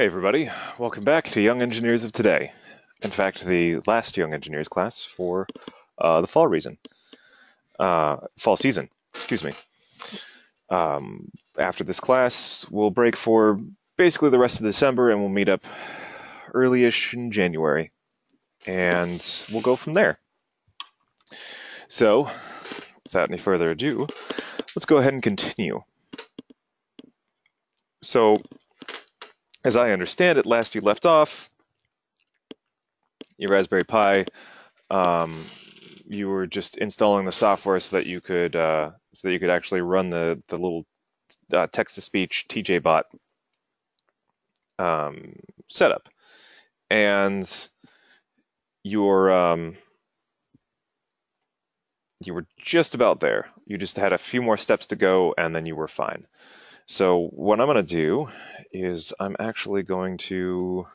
Hey everybody, welcome back to Young Engineers of Today. In fact, the last Young Engineers class for the fall season, excuse me. After this class, we'll break for basically the rest of December and we'll meet up early-ish in January. And we'll go from there. So, without any further ado, let's go ahead and continue. So, as I understand it, last you left off, your Raspberry Pi, you were just installing the software so that you could actually run the little text-to-speech TJBot setup, and you were just about there. You just had a few more steps to go, and then you were fine. So what I'm going to do is I'm actually going to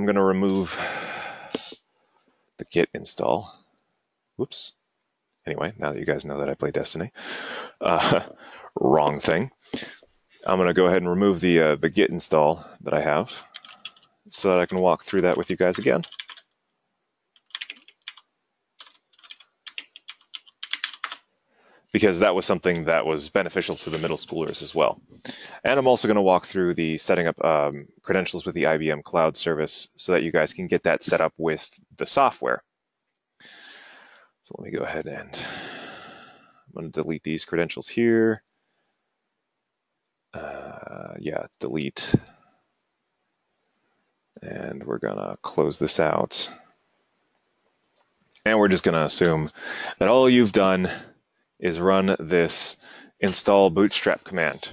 remove the git install. Whoops. Anyway, now that you guys know that I play Destiny, wrong thing. I'm going to go ahead and remove the git install that I have so that I can walk through that with you guys again. Because that was something that was beneficial to the middle schoolers as well. And I'm also going to walk through the setting up credentials with the IBM Cloud Service so that you guys can get that set up with the software. So let me go ahead and I'm going to delete these credentials here. Yeah, delete. And we're going to close this out. And we're just going to assume that all you've done is run this install bootstrap command.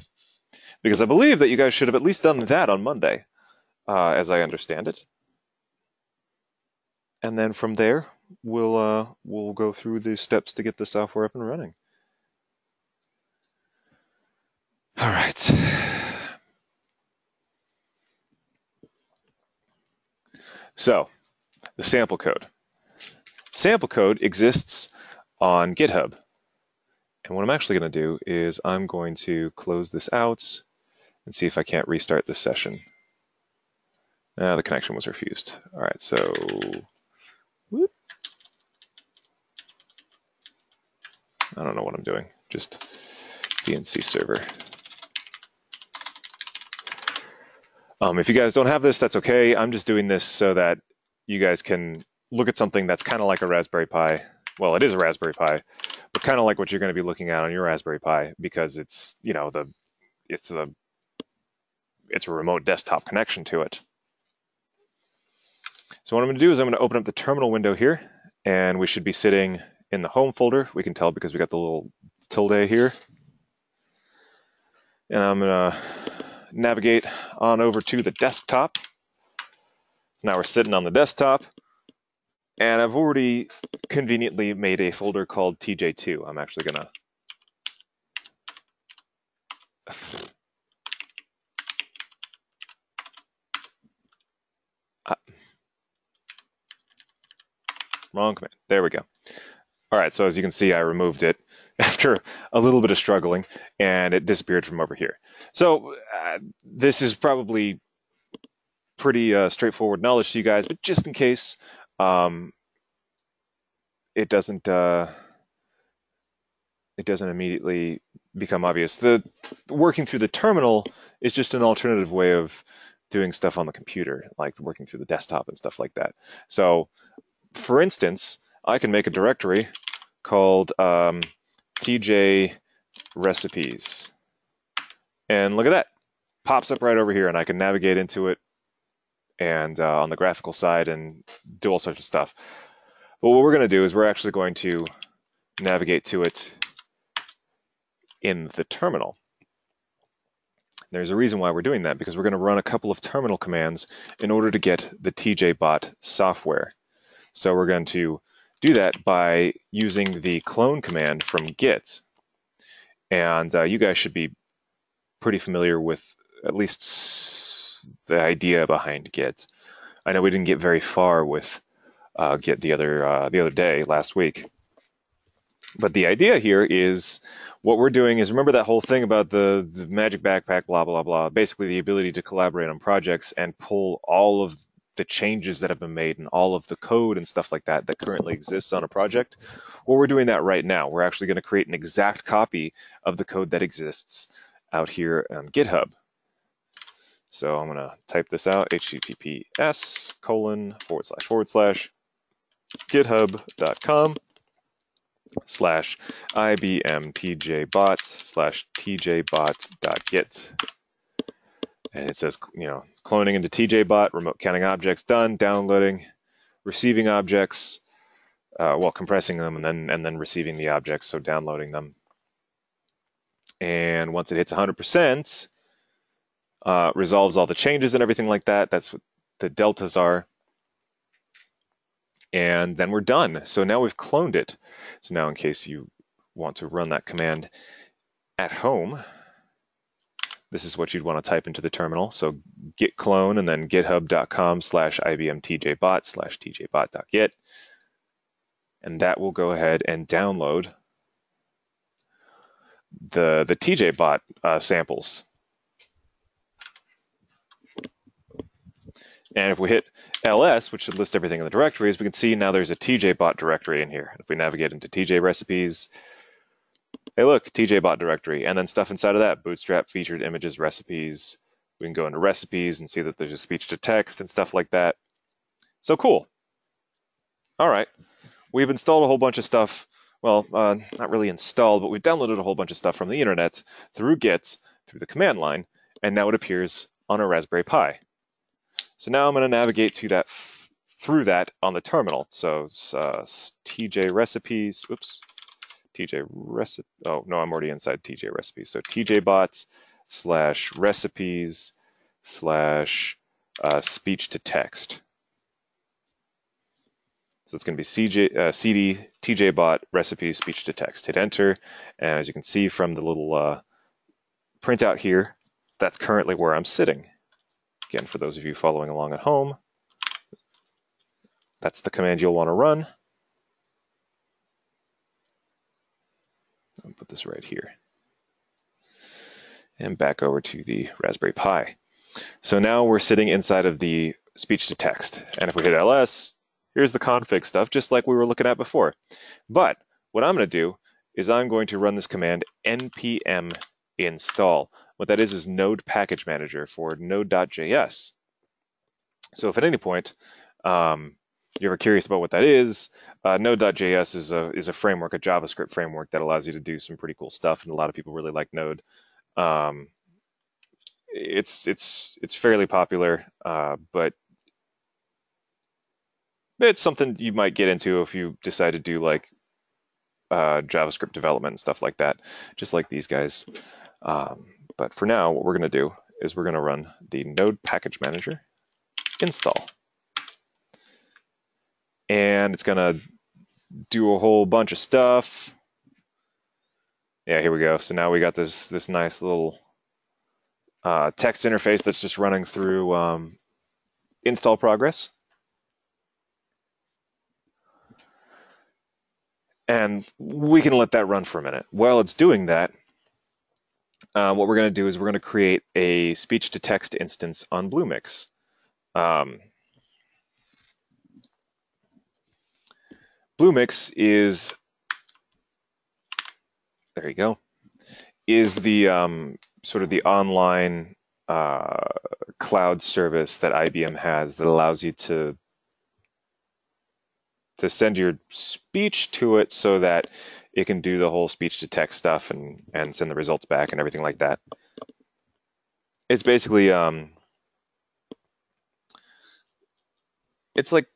Because I believe that you guys should have at least done that on Monday, as I understand it. And then from there, we'll go through the steps to get the software up and running. All right. So, the sample code. Sample code exists on GitHub. And what I'm actually going to do is I'm going to close this out and see if I can't restart this session. The connection was refused. All right, so whoop. I don't know what I'm doing. Just BNC server. If you guys don't have this, that's okay. I'm just doing this so that you guys can look at something that's kind of like a Raspberry Pi. Well, it is a Raspberry Pi, but kind of like what you're going to be looking at on your Raspberry Pi, because it's, you know, it's a remote desktop connection to it. So what I'm going to do is I'm going to open up the terminal window here, and we should be sitting in the home folder. We can tell because we got the little tilde here. And I'm going to navigate on over to the desktop. Now we're sitting on the desktop, and I've already conveniently made a folder called TJ2. I'm actually going to wrong command. There we go. All right, so as you can see, I removed it after a little bit of struggling, and it disappeared from over here. So this is probably pretty straightforward knowledge to you guys, but just in case it doesn't immediately become obvious, the working through the terminal is just an alternative way of doing stuff on the computer, like working through the desktop and stuff like that. So, for instance, I can make a directory called TJ recipes. And look at that. Pops up right over here, and I can navigate into it and on the graphical side and do all sorts of stuff. But what we're going to do is we're actually going to navigate to it in the terminal. There's a reason why we're doing that, because we're going to run a couple of terminal commands in order to get the TJBot software. So we're going to do that by using the clone command from Git. And you guys should be pretty familiar with at least the idea behind Git. I know we didn't get very far with Git the other day, last week. But the idea here is what we're doing is, remember that whole thing about the magic backpack, blah, blah, blah, basically the ability to collaborate on projects and pull all of the changes that have been made and all of the code and stuff like that that currently exists on a project. Well, we're doing that right now. We're actually going to create an exact copy of the code that exists out here on GitHub. So I'm going to type this out, https://github.com/IBM/TJBot/TJBot.git. And it says, cloning into TJBot, remote counting objects done, downloading, receiving objects, compressing them and then receiving the objects, so downloading them. And once it hits 100%, resolves all the changes and everything like that. That's what the deltas are. And then we're done. So now we've cloned it. So now in case you want to run that command at home, this is what you'd want to type into the terminal. So git clone and then github.com/IBMTJBot/TJBot.git. And that will go ahead and download the TJBot samples. And if we hit ls, which should list everything in the directories, we can see now there's a TJBot directory in here. If we navigate into TJ recipes, hey look, TJBot directory, and then stuff inside of that, bootstrap, featured images, recipes. We can go into recipes and see that there's a speech to text and stuff like that. So cool. All right, we've installed a whole bunch of stuff. Well, not really installed, but we've downloaded a whole bunch of stuff from the internet through Git, through the command line, and now it appears on a Raspberry Pi. So now I'm going to navigate to that through that on the terminal. So TJ recipes, oops, TJ recipe. Oh no, I'm already inside TJ recipes. So TJBot/recipes/speech to text. So it's going to be cd TJBot recipes speech to text. Hit enter, and as you can see from the little printout here, that's currently where I'm sitting. Again, for those of you following along at home, that's the command you'll want to run. I'll put this right here. And back over to the Raspberry Pi. So now we're sitting inside of the speech to text. And if we hit ls, here's the config stuff, just like we were looking at before. But what I'm going to do is I'm going to run this command npm install. What that is Node Package Manager for Node.js. So if at any point you're ever curious about what that is, Node.js is a framework, a JavaScript framework that allows you to do some pretty cool stuff, and a lot of people really like Node. It's fairly popular, but it's something you might get into if you decide to do like JavaScript development and stuff like that, just like these guys. But for now, what we're going to do is we're going to run the Node Package Manager install. And it's going to do a whole bunch of stuff. Yeah, here we go. So now we got this nice little text interface that's just running through install progress. And we can let that run for a minute. While it's doing that, what we're going to do is we're going to create a speech-to-text instance on Bluemix. Bluemix is, there you go, is the sort of the online cloud service that IBM has that allows you to send your speech to it so that it can do the whole speech-to-text stuff and send the results back and everything like that. It's basically it's kind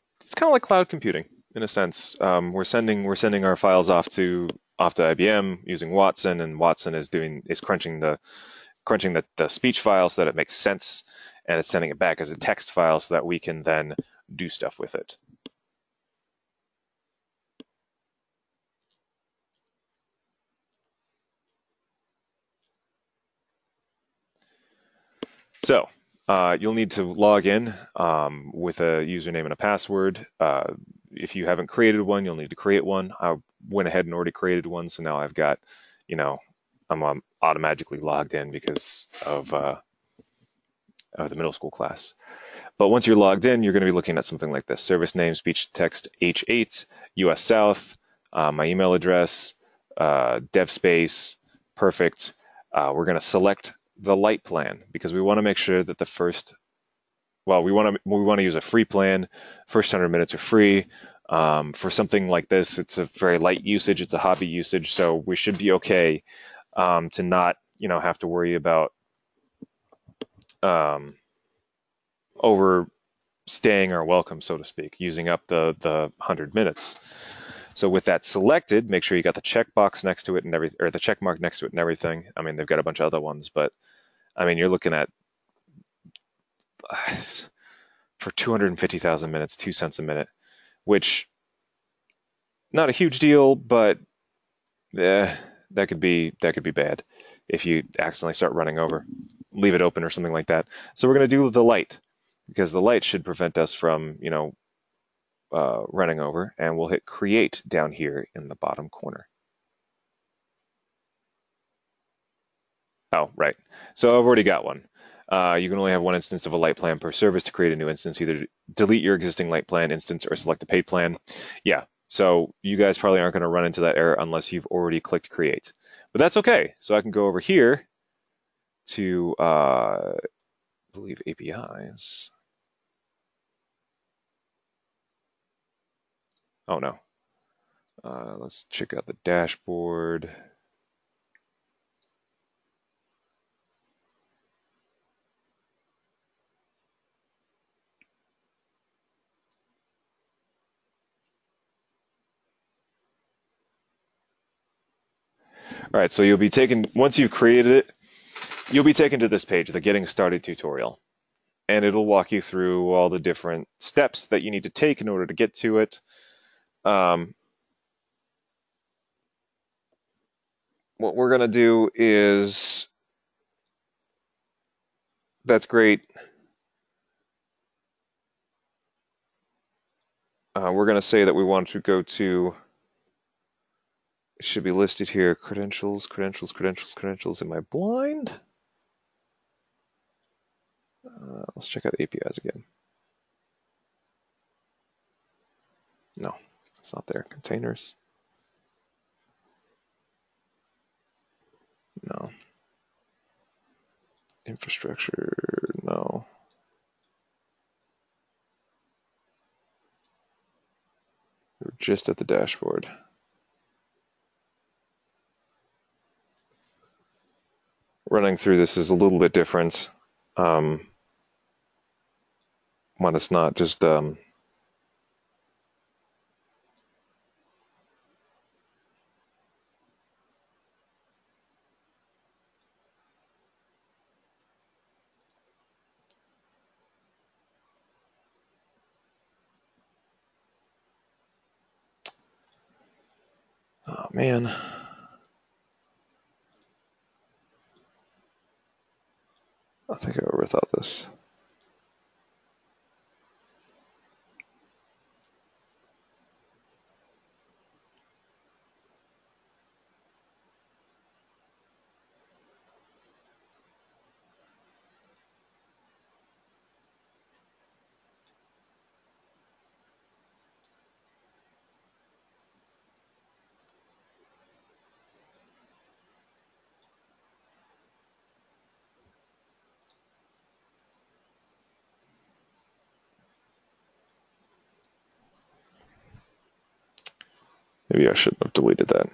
of like cloud computing in a sense. We're sending our files off to IBM using Watson, and Watson is crunching the speech file so that it makes sense, and it's sending it back as a text file so that we can then do stuff with it. So you'll need to log in with a username and a password. if you haven't created one, you'll need to create one. I went ahead and already created one, so now I've got, you know, I'm automatically logged in because of the middle school class. But once you're logged in, you're going to be looking at something like this: service name, speech text H8, US South, my email address, dev space, perfect. We're going to select the light plan because we want to make sure that the first, well, we want to use a free plan. First 100 minutes are free. For something like this, it's a very light usage. It's a hobby usage, so we should be okay to not, have to worry about um, overstaying our welcome, so to speak, using up the 100 minutes. So with that selected, make sure you got the checkbox next to it and everything, or the check mark next to it and everything. I mean, they've got a bunch of other ones, but I mean, you're looking at for 250,000 minutes, 2 cents a minute, which not a huge deal, but that could be bad if you accidentally start running over. Leave it open or something like that. So we're going to do the light because the light should prevent us from, running over, and we'll hit create down here in the bottom corner. Oh, right. So I've already got one. You can only have one instance of a light plan per service. To create a new instance, either delete your existing light plan instance or select a paid plan. Yeah, so you guys probably aren't going to run into that error unless you've already clicked create. But that's okay. So I can go over here to, I believe, APIs. Oh, no. Let's check out the dashboard. All right, so you'll be taken, once you've created it, you'll be taken to this page, the Getting Started tutorial. And it'll walk you through all the different steps that you need to take in order to get to it. What we're going to do is, that's great. We're going to say that we want to go to, it should be listed here, credentials. Am I blind? Let's check out APIs again. No, it's not there. Containers. No. Infrastructure. No. We're just at the dashboard. Running through this is a little bit different when it's not just oh man. I think I overthought this. Maybe I shouldn't have deleted that.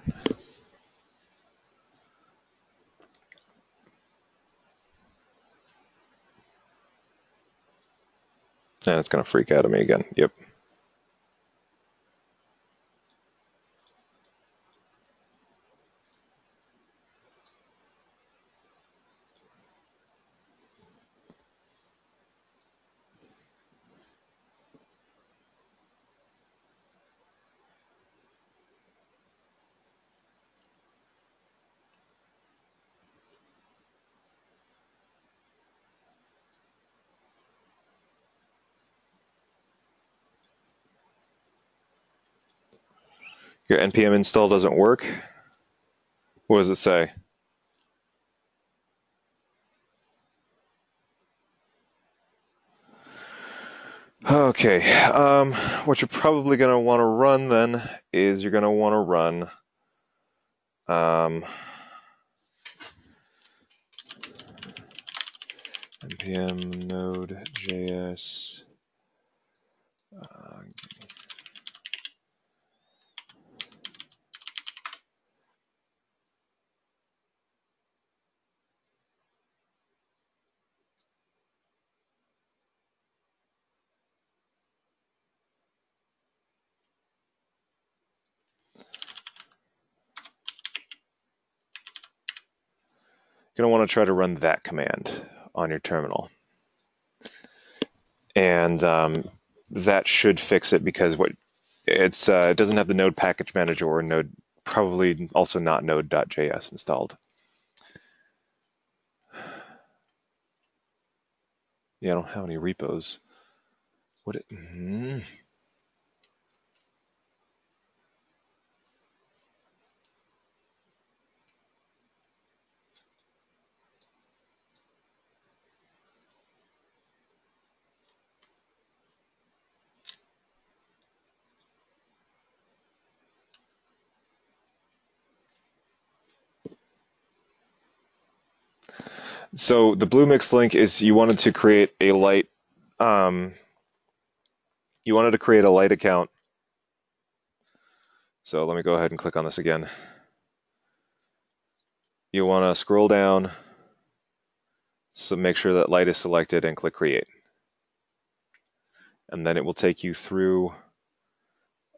And it's going to freak out at me again. Yep. Your npm install doesn't work? What does it say? Okay, what you're probably going to want to run then is you're going to want to run npm node.js You're going to want to try to run that command on your terminal. And that should fix it, because it doesn't have the node package manager or node, probably also not node.js installed. Yeah, I don't have any repos. So the blue mix link is you wanted to create a light account. So let me go ahead and click on this again. You want to scroll down, so make sure that light is selected and click create. And then it will take you through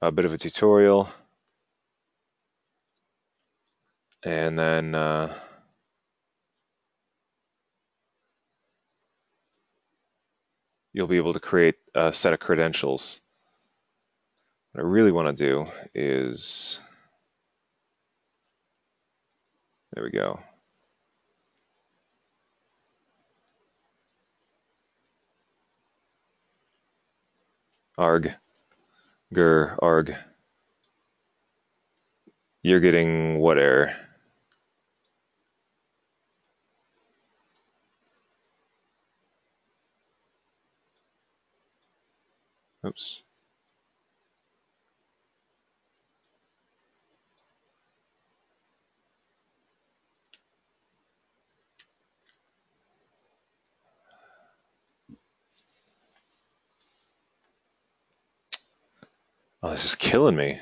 a bit of a tutorial. And then you'll be able to create a set of credentials. What I really want to do is, there we go. Arg, ger, arg. You're getting what error? Oops. Oh, this is killing me.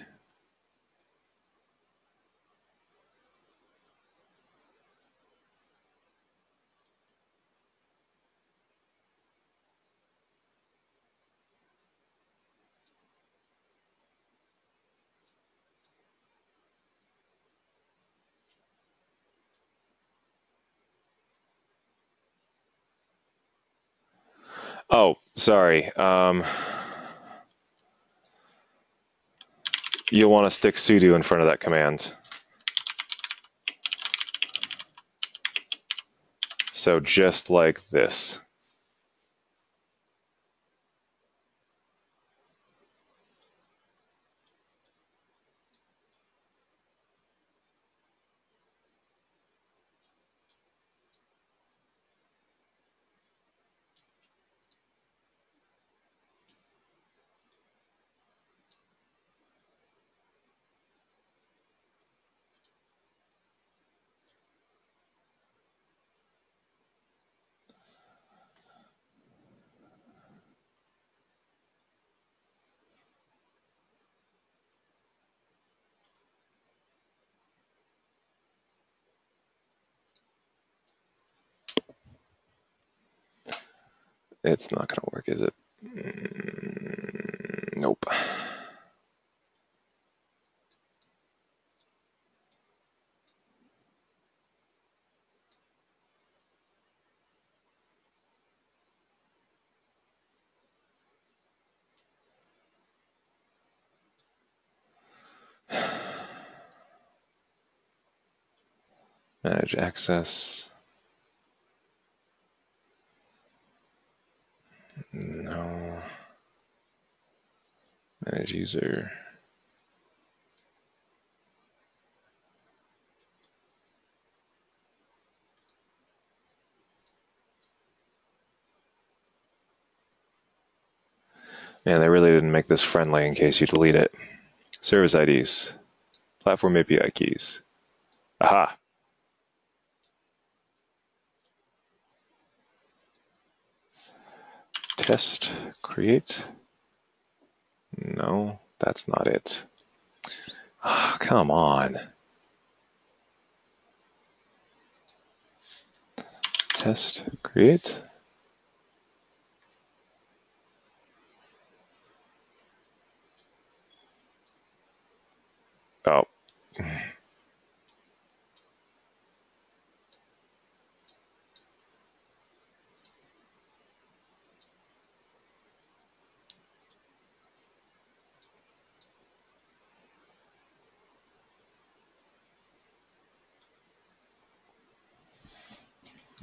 Oh, sorry. You'll want to stick sudo in front of that command. So just like this. It's not going to work, is it? Nope. Manage access. No. Manage user. And they really didn't make this friendly in case you delete it. Service IDs, platform API keys. Aha. Test, create. No, that's not it. Oh, come on. Test, create. Oh.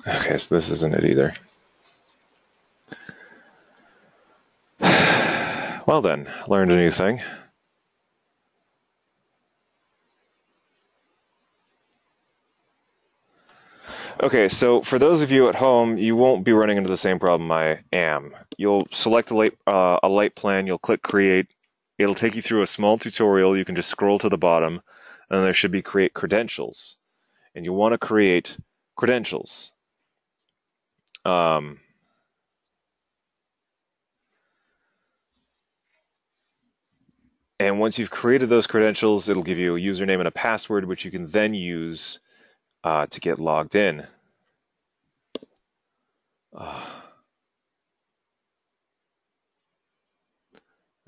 Okay, so this isn't it either. Well then, learned a new thing. Okay, so for those of you at home, you won't be running into the same problem I am. You'll select a light plan, you'll click create, it'll take you through a small tutorial, you can just scroll to the bottom, and there should be create credentials. And you want to create credentials. And once you've created those credentials, it'll give you a username and a password, which you can then use to get logged in.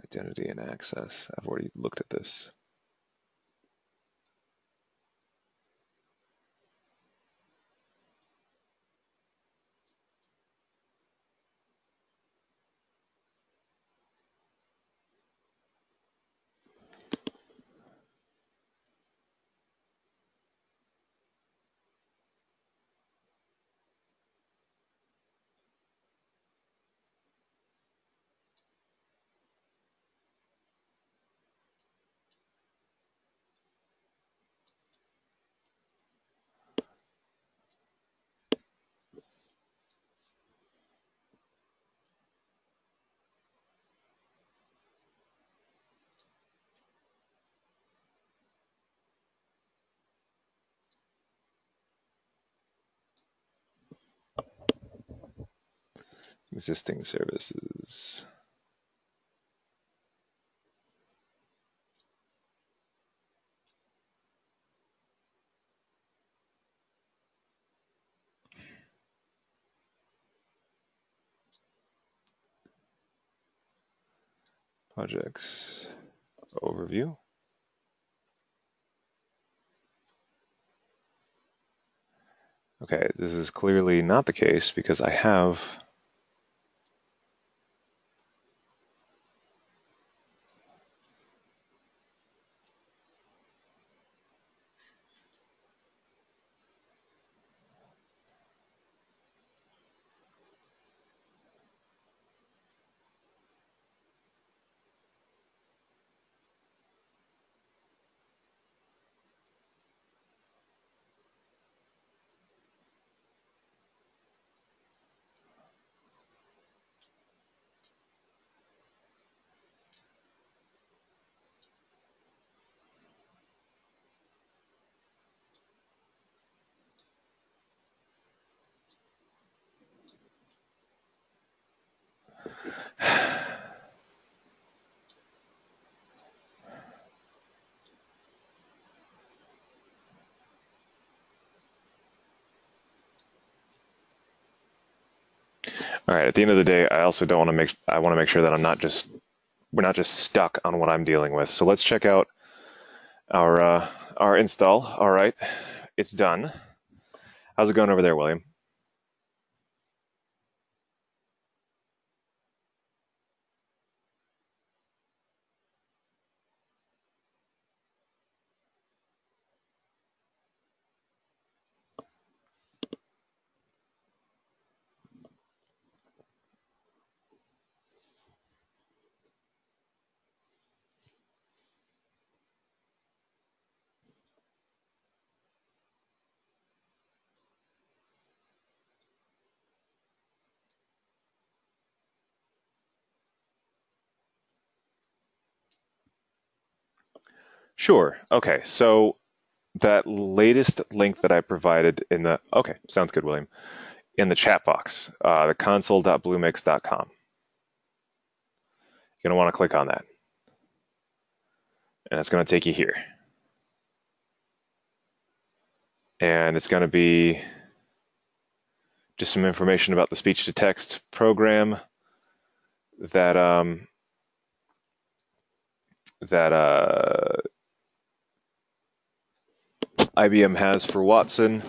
Identity and access. I've already looked at this. Existing services. Projects. Overview. Okay, this is clearly not the case because I have all right, at the end of the day, I also don't want to I want to make sure that we're not just stuck on what I'm dealing with. So let's check out our install. All right, it's done. How's it going over there, William? Sure. Okay. So that latest link that I provided in the, okay, sounds good, William, in the chat box, the console.bluemix.com. You're going to want to click on that. And it's going to take you here. And it's going to be just some information about the speech-to-text program that IBM has for Watson.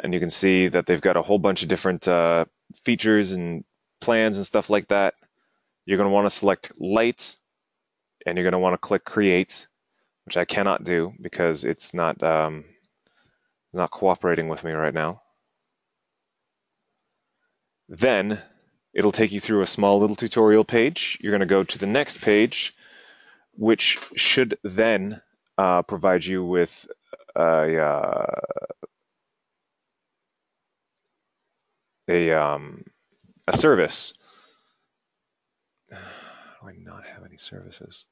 And you can see that they've got a whole bunch of different features and plans and stuff like that. You're going to want to select Light, and you're going to want to click Create, which I cannot do because it's not cooperating with me right now. Then it'll take you through a small little tutorial page. You're going to go to the next page, which should then provide you with a service. How do I not have any services?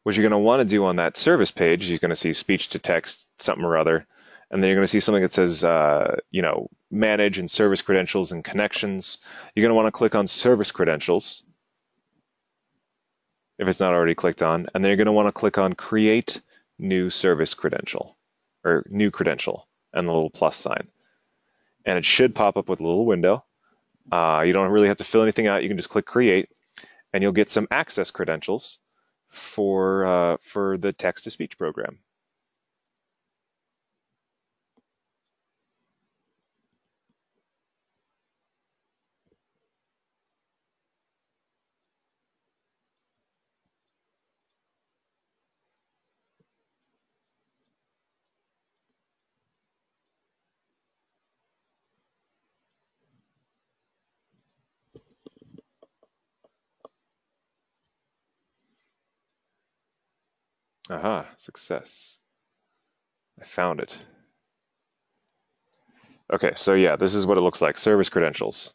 What you're going to want to do on that service page, you're going to see speech to text, something or other, and then you're going to see something that says, manage and service credentials and connections. You're going to want to click on service credentials if it's not already clicked on, and then you're going to want to click on create new service credential or new credential and the little plus sign. And it should pop up with a little window. You don't really have to fill anything out. You can just click create, and you'll get some access credentials for the text-to-speech program. Aha, success. I found it. Okay, so yeah, this is what it looks like, service credentials.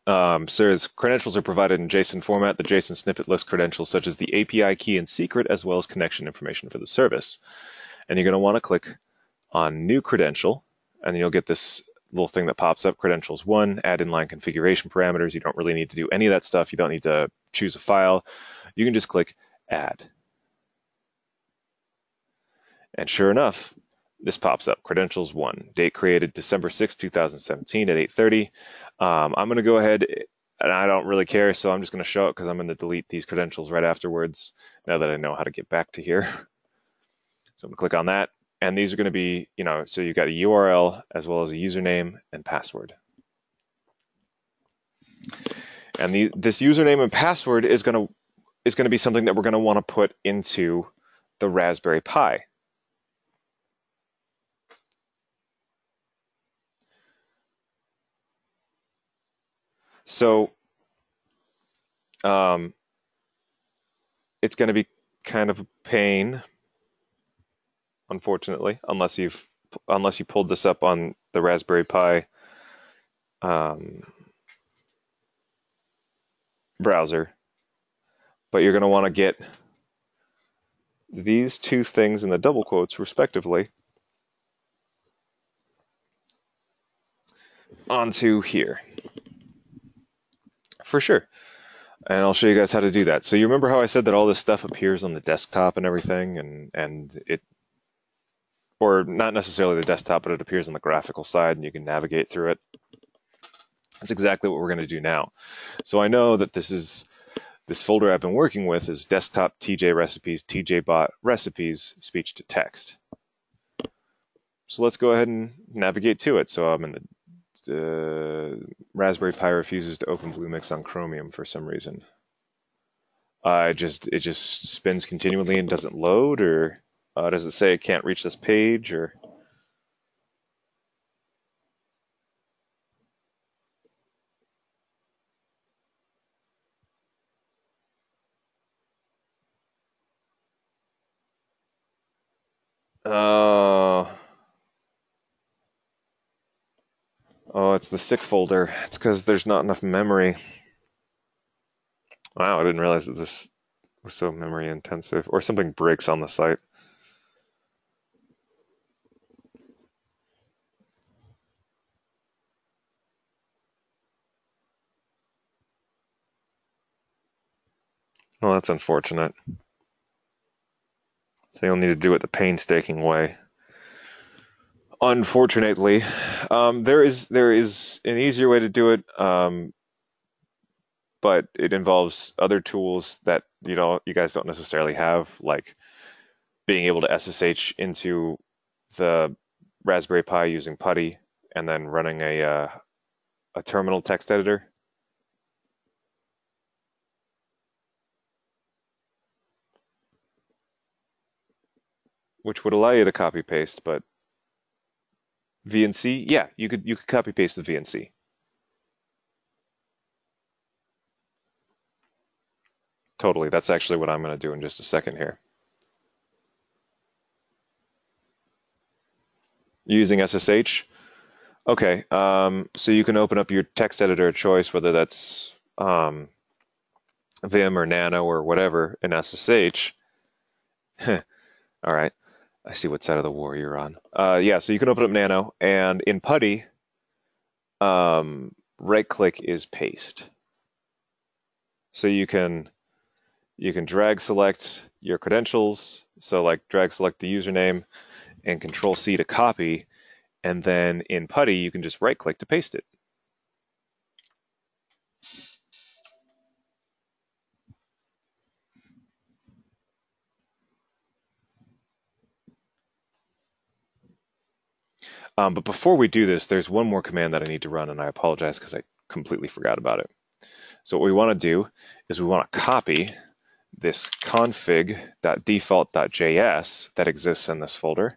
So credentials are provided in JSON format. The JSON snippet lists credentials such as the API key and secret, as well as connection information for the service. And you're going to want to click on New Credential, and you'll get this little thing that pops up, Credentials 1, add inline configuration parameters. You don't really need to do any of that stuff. You don't need to choose a file. You can just click Add. And sure enough, this pops up, Credentials 1, date created December 6, 2017 at 8:30. I'm going to go ahead, and I don't really care, so I'm just going to show it because I'm going to delete these credentials right afterwards now that I know how to get back to here. So I'm going to click on that, and these are going to be, so you've got a URL as well as a username and password. And this username and password is going to be something that we're going to want to put into the Raspberry Pi. So it's going to be kind of a pain, unfortunately, unless you pulled this up on the Raspberry Pi browser. But you're going to want to get these two things in the double quotes, respectively, onto here. For sure. And I'll show you guys how to do that. So you remember how I said that all this stuff appears on the desktop and everything, and it, or not necessarily the desktop, but it appears on the graphical side and you can navigate through it. That's exactly what we're going to do now. So I know that this folder I've been working with is desktop TJ recipes, TJBot recipes, speech to text. So let's go ahead and navigate to it. So I'm in the Raspberry Pi refuses to open Bluemix on Chromium for some reason. It just spins continually and doesn't load, or does it say it can't reach this page, or? Oh, it's the sick folder. It's because there's not enough memory. Wow, I didn't realize that this was so memory intensive. Or something breaks on the site. Well, that's unfortunate. So you'll need to do it the painstaking way. Unfortunately, there is an easier way to do it, but it involves other tools that you guys don't necessarily have, like being able to SSH into the Raspberry Pi using PuTTY and then running a terminal text editor. Which would allow you to copy paste, but VNC, yeah, you could copy paste with VNC. Totally. That's actually what I'm going to do in just a second here. Using SSH. Okay, so you can open up your text editor of choice, whether that's Vim or Nano or whatever in SSH. All right, I see what side of the war you're on. Yeah, so you can open up Nano, and in PuTTY, right-click is paste. So you can drag select your credentials, so like drag select the username and Control C to copy, and then in PuTTY you can just right click to paste it. But before we do this, there's one more command that I need to run, and I apologize because I completely forgot about it. So what we want to do is we want to copy this config.default.js that exists in this folder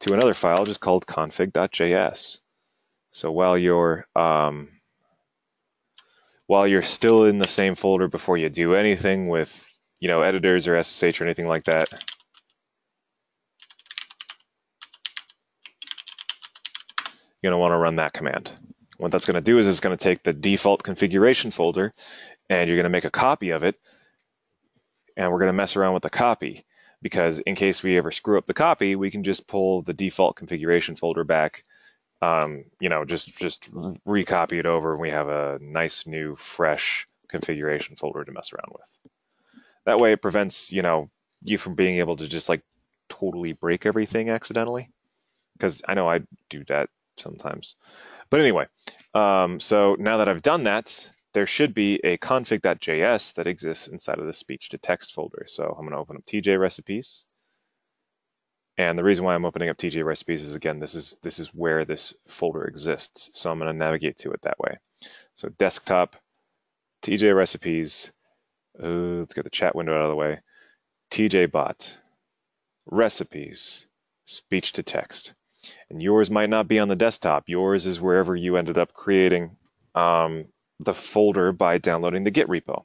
to another file just called config.js. So while you're still in the same folder before you do anything with editors or SSH or anything like that, you're going to want to run that command. What that's going to do is it's going to take the default configuration folder and you're going to make a copy of it, and we're going to mess around with the copy, because in case we ever screw up the copy, we can just pull the default configuration folder back, just recopy it over, and we have a nice new fresh configuration folder to mess around with. That way it prevents you from being able to just like totally break everything accidentally, because I know I do that sometimes. But anyway, so now that I've done that, there should be a config.js that exists inside of the speech to text folder. So I'm going to open up TJ recipes. And the reason why I'm opening up TJ recipes is, again, this is where this folder exists. So I'm going to navigate to it that way. So desktop, TJ recipes, let's get the chat window out of the way. TJBot, recipes, speech to text. And yours might not be on the desktop. Yours is wherever you ended up creating the folder by downloading the Git repo.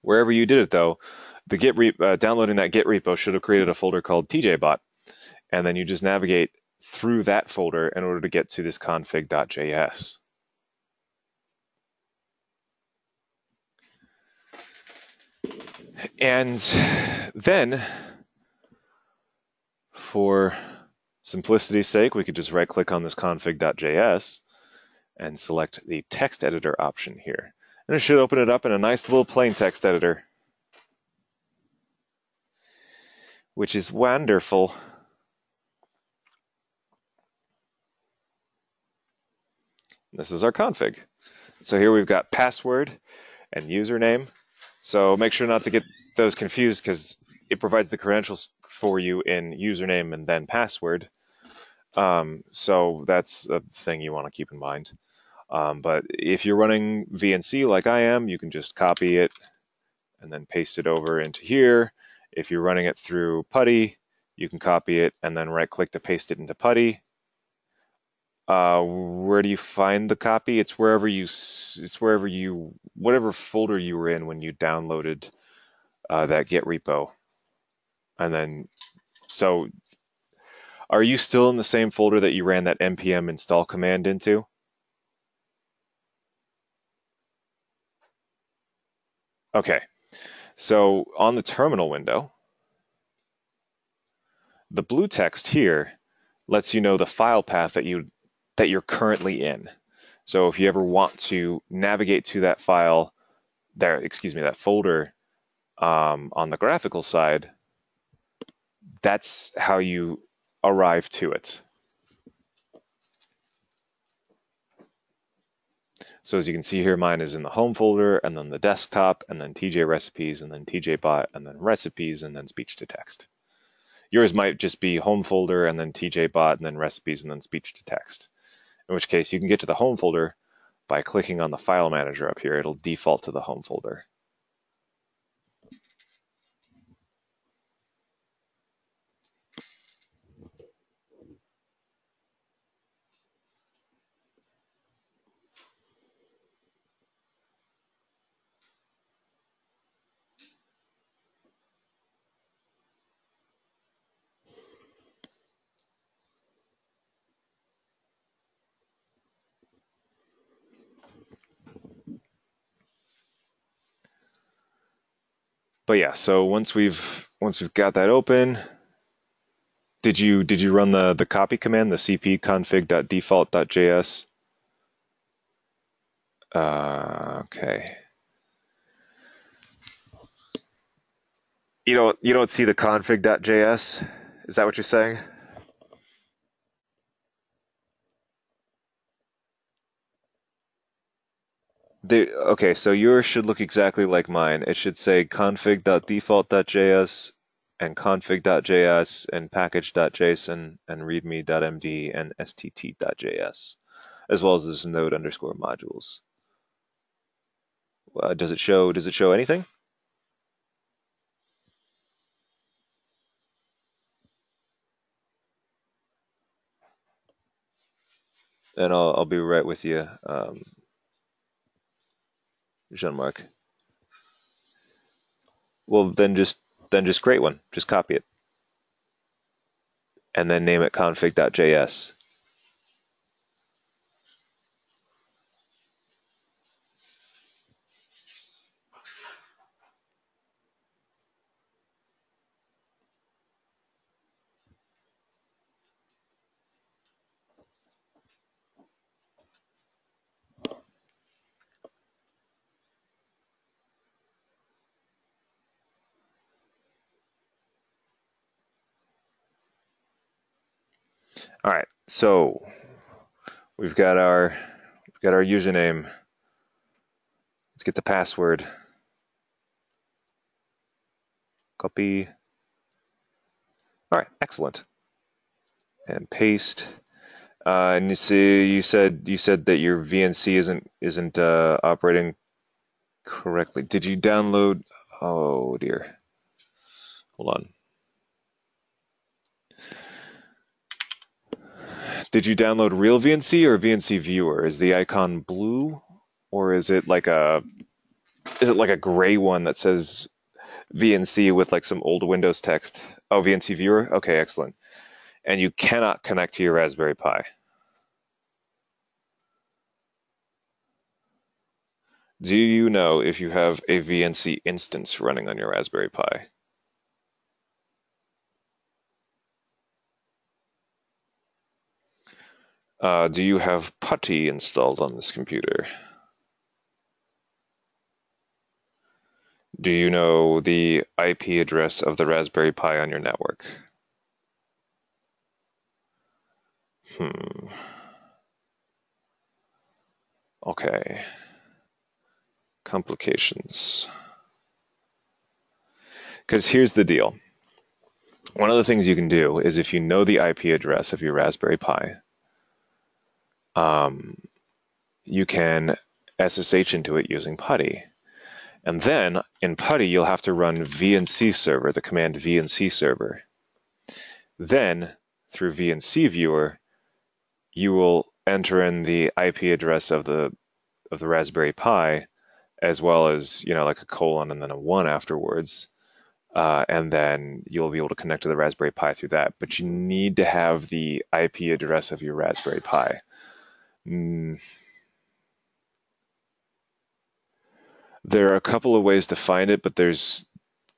Wherever you did it, though, the downloading that Git repo should have created a folder called TJBot, and then you just navigate through that folder in order to get to this config.js. And then, for simplicity's sake, we could just right-click on this config.js and select the text editor option here. And it should open it up in a nice little plain text editor, which is wonderful. This is our config. So here we've got password and username. So make sure not to get those confused, because it provides the credentials for you in username and then password. So that's a thing you want to keep in mind. But if you're running VNC like I am, you can just copy it and then paste it over into here. If you're running it through PuTTY, you can copy it and then right-click to paste it into PuTTY. Where do you find the copy? It's whatever folder you were in when you downloaded that Git repo. And then, so Are you still in the same folder that you ran that npm install command into? Okay, so on the terminal window, the blue text here lets you know the file path that you're currently in. So if you ever want to navigate to that file, that folder on the graphical side, that's how you arrive to it. So as you can see here, mine is in the home folder, and then the desktop, and then TJ recipes, and then TJBot, and then recipes, and then speech to text. Yours might just be home folder, and then TJBot, and then recipes, and then speech to text. In which case you can get to the home folder by clicking on the file manager up here. It'll default to the home folder. But yeah, so once we've got that open, did you run the copy command, the cp config.default.js? Okay. You don't see the config.js? Is that what you're saying? Okay, so yours should look exactly like mine. It should say config.default.js and config.js and package.json and readme.md and stt.js, as well as this node underscore modules. Does it show anything? And I'll be right with you, Jean-Marc. Well, then just create one. Just copy it. And then name it config.js. All right, so we've got our username. Let's get the password. Copy. All right, excellent. And paste. And you see, you said that your VNC isn't operating correctly. Did you download? Oh dear. Hold on. Did you download real VNC or VNC Viewer? Is the icon blue, or is it like a gray one that says VNC with like some old Windows text? Oh, VNC Viewer. Okay, excellent. And you cannot connect to your Raspberry Pi. Do you know if you have a VNC instance running on your Raspberry Pi? Do you have PuTTY installed on this computer? Do you know the IP address of the Raspberry Pi on your network? Okay. Complications. Because here's the deal. One of the things you can do is if you know the IP address of your Raspberry Pi, you can SSH into it using PuTTY. And then in PuTTY, you'll have to run VNC server, the command VNC server. Then through VNC viewer, you will enter in the IP address of the Raspberry Pi, as well as like a colon and then a 1 afterwards. and then you'll be able to connect to the Raspberry Pi through that. But you need to have the IP address of your Raspberry Pi. There are a couple of ways to find it, but there's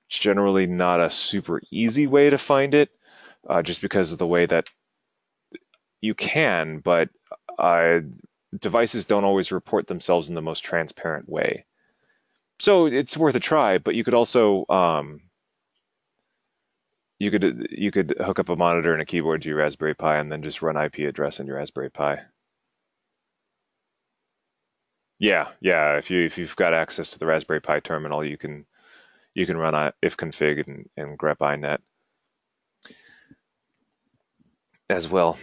generally not a super easy way to find it, just because of the way that you can, but devices don't always report themselves in the most transparent way. So it's worth a try, but you could also you could hook up a monitor and a keyboard to your Raspberry Pi and then just run IP address in your Raspberry Pi. Yeah. If you've got access to the Raspberry Pi terminal, you can run ifconfig and grep inet as well.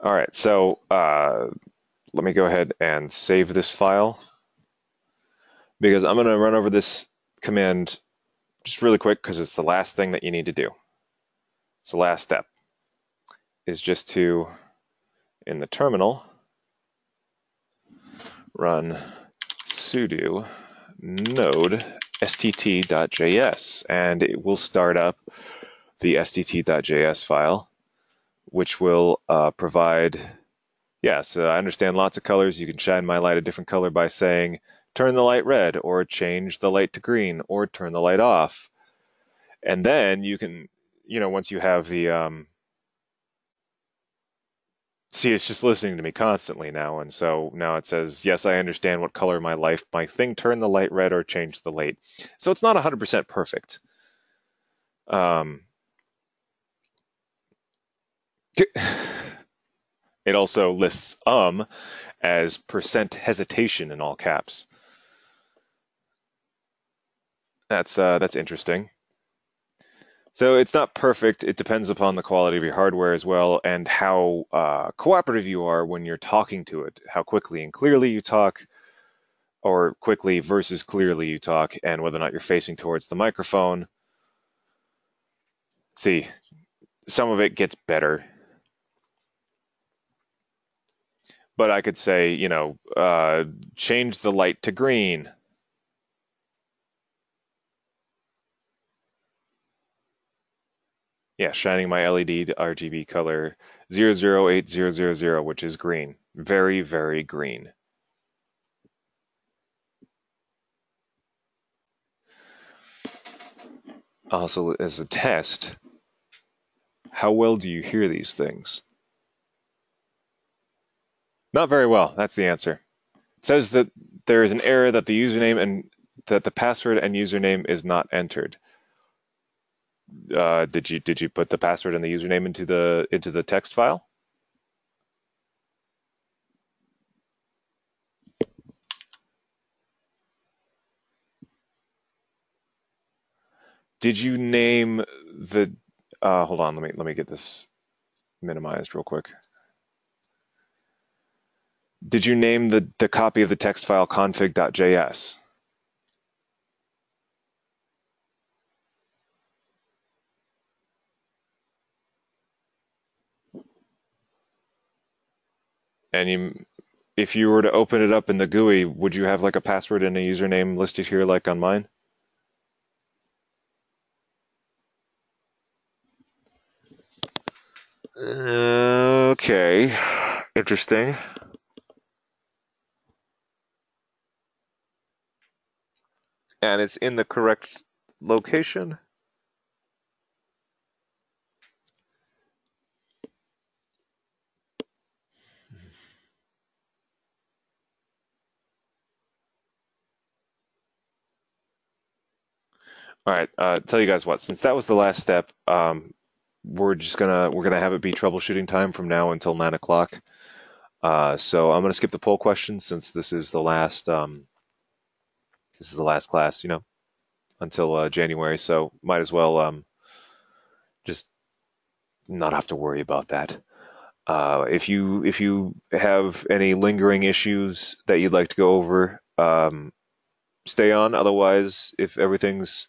All right, so let me go ahead and save this file because I'm going to run over this command just really quick because it's the last thing that you need to do. It's the last step, is just to, in the terminal, run sudo node stt.js, and it will start up the stt.js file, which will provide, so I understand lots of colors. You can shine my light a different color by saying, turn the light red, or change the light to green, or turn the light off. And then you can, once you have the, see, it's just listening to me constantly now. And so now it says, yes, I understand what color my thing, turn the light red or change the light. So it's not 100% perfect. It also lists as percent hesitation in all caps. That's interesting. So it's not perfect. It depends upon the quality of your hardware as well, and how cooperative you are when you're talking to it, how quickly and clearly you talk, or quickly versus clearly you talk, and whether or not you're facing towards the microphone. See, some of it gets better. But I could say, change the light to green. Yeah, shining my LED RGB color 008000, which is green. Very, very green. Also, as a test, how well do you hear these things? Not very well. That's the answer. It says that there is an error that the username and that the password and username is not entered. Did you put the password and the username into the text file? Did you name the? Hold on. Let me get this minimized real quick. Did you name the copy of the text file config.js? And if you were to open it up in the GUI, would you have like a password and a username listed here like on mine? Okay, interesting. And it's in the correct location? All right, tell you guys what, since that was the last step, we're gonna have it be troubleshooting time from now until 9 o'clock. So I'm gonna skip the poll question since this is the last class, until January. So might as well just not have to worry about that. If you have any lingering issues that you'd like to go over, stay on. Otherwise, if everything's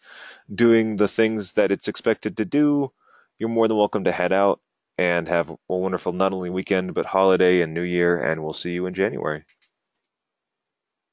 doing the things that it's expected to do, you're more than welcome to head out and have a wonderful not only weekend but holiday and New Year, and we'll see you in January.